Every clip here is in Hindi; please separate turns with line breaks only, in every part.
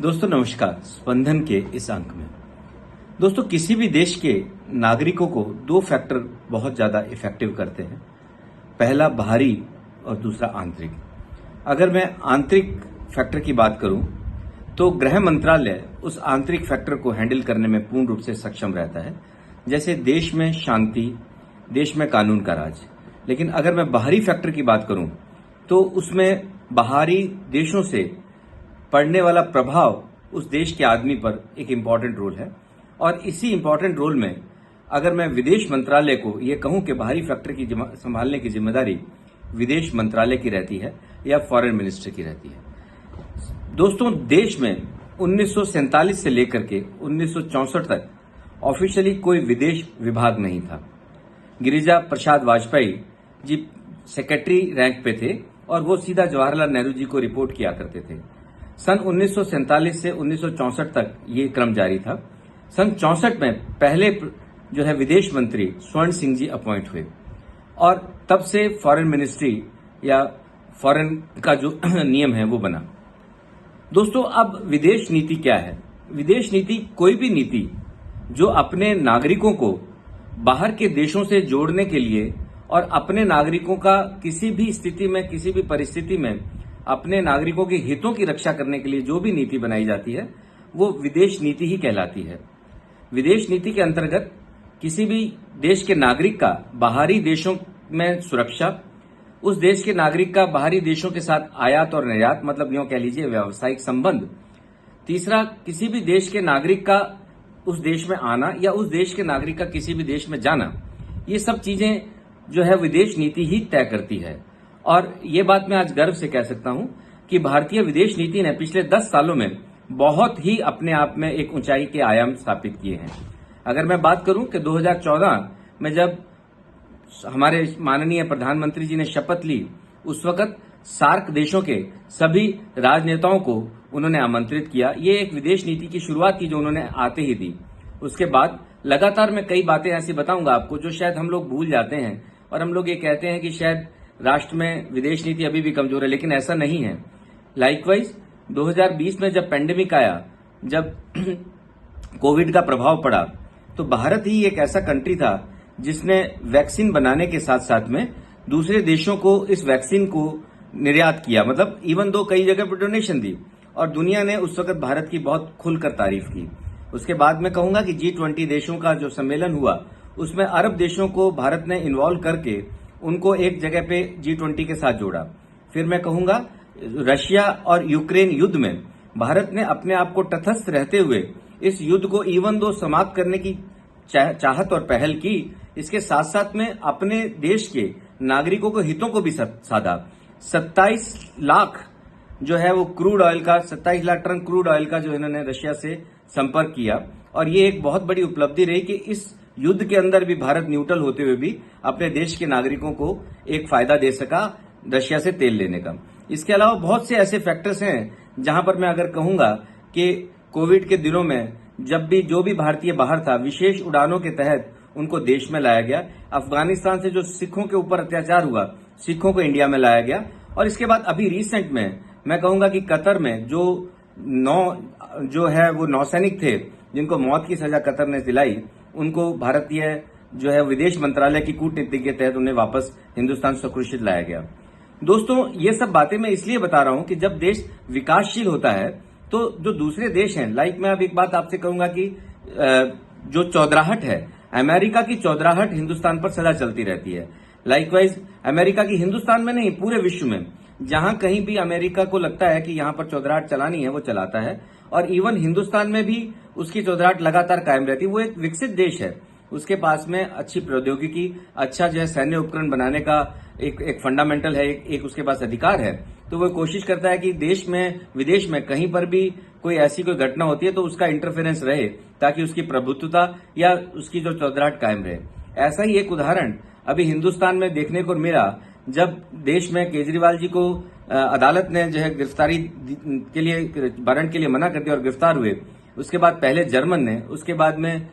दोस्तों नमस्कार। स्पंदन के इस अंक में दोस्तों किसी भी देश के नागरिकों को दो फैक्टर बहुत ज्यादा इफेक्टिव करते हैं। पहला बाहरी और दूसरा आंतरिक। अगर मैं आंतरिक फैक्टर की बात करूं तो गृह मंत्रालय उस आंतरिक फैक्टर को हैंडल करने में पूर्ण रूप से सक्षम रहता है, जैसे देश में शांति, देश में कानून का राज। लेकिन अगर मैं बाहरी फैक्टर की बात करूं तो उसमें बाहरी देशों से पड़ने वाला प्रभाव उस देश के आदमी पर एक इम्पॉर्टेंट रोल है। और इसी इम्पॉर्टेंट रोल में अगर मैं विदेश मंत्रालय को यह कहूं कि बाहरी फैक्टर की संभालने की जिम्मेदारी विदेश मंत्रालय की रहती है या फॉरेन मिनिस्टर की रहती है। दोस्तों देश में 1947 से लेकर के 1964 तक ऑफिशियली कोई विदेश विभाग नहीं था। गिरिजा प्रसाद वाजपेयी जी सेक्रेटरी रैंक पे थे और वो सीधा जवाहरलाल नेहरू जी को रिपोर्ट किया करते थे। सन 1947 से 1964 तक ये क्रम जारी था। सन 64 में पहले जो है विदेश मंत्री स्वर्ण सिंह जी अपॉइंट हुए और तब से फॉरेन मिनिस्ट्री या फॉरेन का जो नियम है वो बना। दोस्तों अब विदेश नीति क्या है? विदेश नीति कोई भी नीति जो अपने नागरिकों को बाहर के देशों से जोड़ने के लिए और अपने नागरिकों का किसी भी स्थिति में, किसी भी परिस्थिति में अपने नागरिकों के हितों की रक्षा करने के लिए जो भी नीति बनाई जाती है वो विदेश नीति ही कहलाती है। विदेश नीति के अंतर्गत किसी भी देश के नागरिक का बाहरी देशों में सुरक्षा, उस देश के नागरिक का बाहरी देशों के साथ आयात और निर्यात, मतलब यूं कह लीजिए व्यावसायिक संबंध। तीसरा, किसी भी देश के नागरिक का उस देश में आना या उस देश के नागरिक का किसी भी देश में जाना, ये सब चीजें जो है विदेश नीति ही तय करती है। और ये बात मैं आज गर्व से कह सकता हूं कि भारतीय विदेश नीति ने पिछले 10 सालों में बहुत ही अपने आप में एक ऊंचाई के आयाम स्थापित किए हैं। अगर मैं बात करूं कि 2014 में जब हमारे माननीय प्रधानमंत्री जी ने शपथ ली, उस वक्त सार्क देशों के सभी राजनेताओं को उन्होंने आमंत्रित किया। ये एक विदेश नीति की शुरुआत की जो उन्होंने आते ही दी। उसके बाद लगातार मैं कई बातें ऐसी बताऊंगा आपको जो शायद हम लोग भूल जाते हैं और हम लोग ये कहते हैं कि शायद राष्ट्र में विदेश नीति अभी भी कमजोर है, लेकिन ऐसा नहीं है। लाइकवाइज 2020 में जब पेंडेमिक आया, जब कोविड का प्रभाव पड़ा, तो भारत ही एक ऐसा कंट्री था जिसने वैक्सीन बनाने के साथ साथ में दूसरे देशों को इस वैक्सीन को निर्यात किया, मतलब इवन दो कई जगह पर डोनेशन दी और दुनिया ने उस वक्त भारत की बहुत खुलकर तारीफ की। उसके बाद मैं कहूंगा कि G20 देशों का जो सम्मेलन हुआ उसमें अरब देशों को भारत ने इन्वॉल्व करके उनको एक जगह पे G20 के साथ जोड़ा। फिर मैं कहूंगा रशिया और यूक्रेन युद्ध में भारत ने अपने आप को तटस्थ रहते हुए इस युद्ध को इवन दो समाप्त करने की चाहत और पहल की। इसके साथ साथ में अपने देश के नागरिकों के हितों को भी साधा। 27 लाख जो है वो क्रूड ऑयल का, 27 लाख टन क्रूड ऑयल का जो इन्होंने रशिया से संपर्क किया और ये एक बहुत बड़ी उपलब्धि रही कि इस युद्ध के अंदर भी भारत न्यूट्रल होते हुए भी अपने देश के नागरिकों को एक फायदा दे सका रशिया से तेल लेने का। इसके अलावा बहुत से ऐसे फैक्टर्स हैं जहां पर मैं अगर कहूंगा कि कोविड के दिनों में जब भी जो भी भारतीय बाहर था, विशेष उड़ानों के तहत उनको देश में लाया गया। अफगानिस्तान से जो सिखों के ऊपर अत्याचार हुआ, सिखों को इंडिया में लाया गया। और इसके बाद अभी रिसेंट में मैं कहूंगा कि कतर में जो है वो नौसैनिक थे जिनको मौत की सजा कतर ने दिलाई, उनको भारतीय जो है विदेश मंत्रालय की कूटनीति के तहत उन्हें वापस हिंदुस्तान सुरक्षित लाया गया। दोस्तों ये सब बातें मैं इसलिए बता रहा हूं कि जब देश विकासशील होता है तो जो दूसरे देश हैं, लाइक मैं अब एक बात आपसे कहूंगा कि जो चौधराहट है, अमेरिका की चौधराहट हिंदुस्तान पर सदा चलती रहती है। लाइकवाइज अमेरिका की हिंदुस्तान में नहीं, पूरे विश्व में जहां कहीं भी अमेरिका को लगता है कि यहां पर चौधराहट चलानी है वो चलाता है। और इवन हिंदुस्तान में भी उसकी चौधराहट लगातार कायम रहती है। वो एक विकसित देश है, उसके पास में अच्छी प्रौद्योगिकी, अच्छा जो है सैन्य उपकरण बनाने का एक फंडामेंटल है, एक उसके पास अधिकार है। तो वो कोशिश करता है कि देश में विदेश में कहीं पर भी कोई ऐसी कोई घटना होती है तो उसका इंटरफेरेंस रहे ताकि उसकी प्रभुत्वता या उसकी जो चौधराहट कायम रहे। ऐसा ही एक उदाहरण अभी हिंदुस्तान में देखने को मिला जब देश में केजरीवाल जी को अदालत ने जो है गिरफ्तारी के लिए, वारंट के लिए मना कर दिया और गिरफ्तार हुए। उसके बाद पहले जर्मन ने, उसके बाद में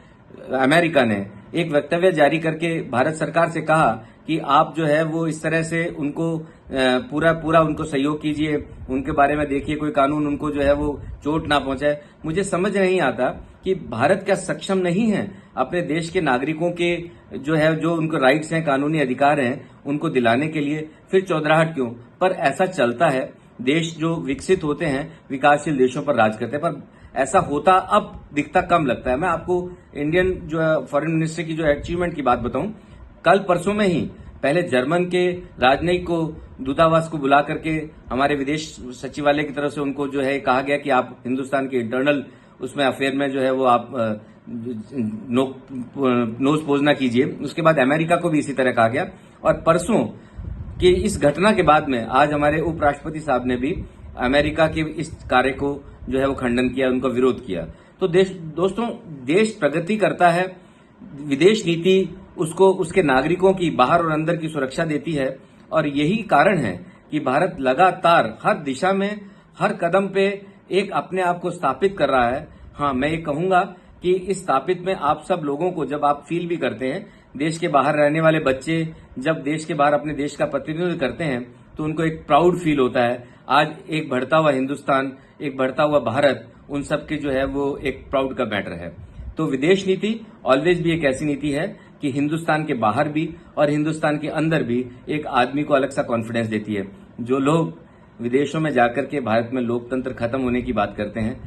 अमेरिका ने एक वक्तव्य जारी करके भारत सरकार से कहा कि आप जो है वो इस तरह से उनको पूरा पूरा उनको सहयोग कीजिए, उनके बारे में देखिए कोई कानून उनको जो है वो चोट ना पहुंचाए। मुझे समझ नहीं आता कि भारत क्या सक्षम नहीं है अपने देश के नागरिकों के जो उनको राइट्स हैं, कानूनी अधिकार हैं, उनको दिलाने के लिए। फिर चौधराहट क्यों? पर ऐसा चलता है, देश जो विकसित होते हैं विकासशील देशों पर राज करते हैं, पर ऐसा होता अब दिखता कम लगता है। मैं आपको इंडियन जो फॉरेन मिनिस्टर की जो अचीवमेंट की बात बताऊं, कल परसों में ही पहले जर्मन के राजनयिक को, दूतावास को बुला करके हमारे विदेश सचिवालय की तरफ से उनको जो है कहा गया कि आप हिंदुस्तान के इंटरनल उसमें अफेयर में जो है वो आप नोज पोज ना कीजिए। उसके बाद अमेरिका को भी इसी तरह कहा गया, और परसों कि इस घटना के बाद में आज हमारे उपराष्ट्रपति साहब ने भी अमेरिका के इस कार्य को जो है वो खंडन किया, उनका विरोध किया। तो दोस्तों देश प्रगति करता है, विदेश नीति उसको उसके नागरिकों की बाहर और अंदर की सुरक्षा देती है, और यही कारण है कि भारत लगातार हर दिशा में हर कदम पे एक अपने आप को स्थापित कर रहा है। हाँ, मैं ये कहूंगा कि इस स्थापित में आप सब लोगों को जब आप फील भी करते हैं, देश के बाहर रहने वाले बच्चे जब देश के बाहर अपने देश का प्रतिनिधित्व करते हैं तो उनको एक प्राउड फील होता है। आज एक बढ़ता हुआ हिंदुस्तान, एक बढ़ता हुआ भारत, उन सब के जो है वो एक प्राउड का मैटर है। तो विदेश नीति ऑलवेज भी एक ऐसी नीति है कि हिंदुस्तान के बाहर भी और हिंदुस्तान के अंदर भी एक आदमी को अलग सा कॉन्फिडेंस देती है। जो लोग विदेशों में जाकर के भारत में लोकतंत्र खत्म होने की बात करते हैं,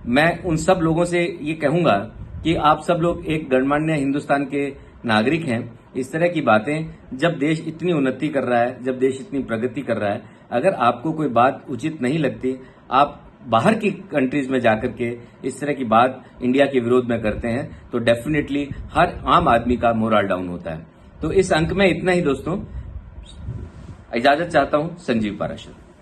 मैं उन सब लोगों से ये कहूंगा कि आप सब लोग एक गणमान्य हिंदुस्तान के नागरिक हैं। इस तरह की बातें, जब देश इतनी उन्नति कर रहा है, जब देश इतनी प्रगति कर रहा है, अगर आपको कोई बात उचित नहीं लगती, आप बाहर की कंट्रीज में जाकर के इस तरह की बात इंडिया के विरोध में करते हैं, तो डेफिनेटली हर आम आदमी का मोरल डाउन होता है। तो इस अंक में इतना ही दोस्तों, इजाजत चाहता हूं। संजीव पाराशर।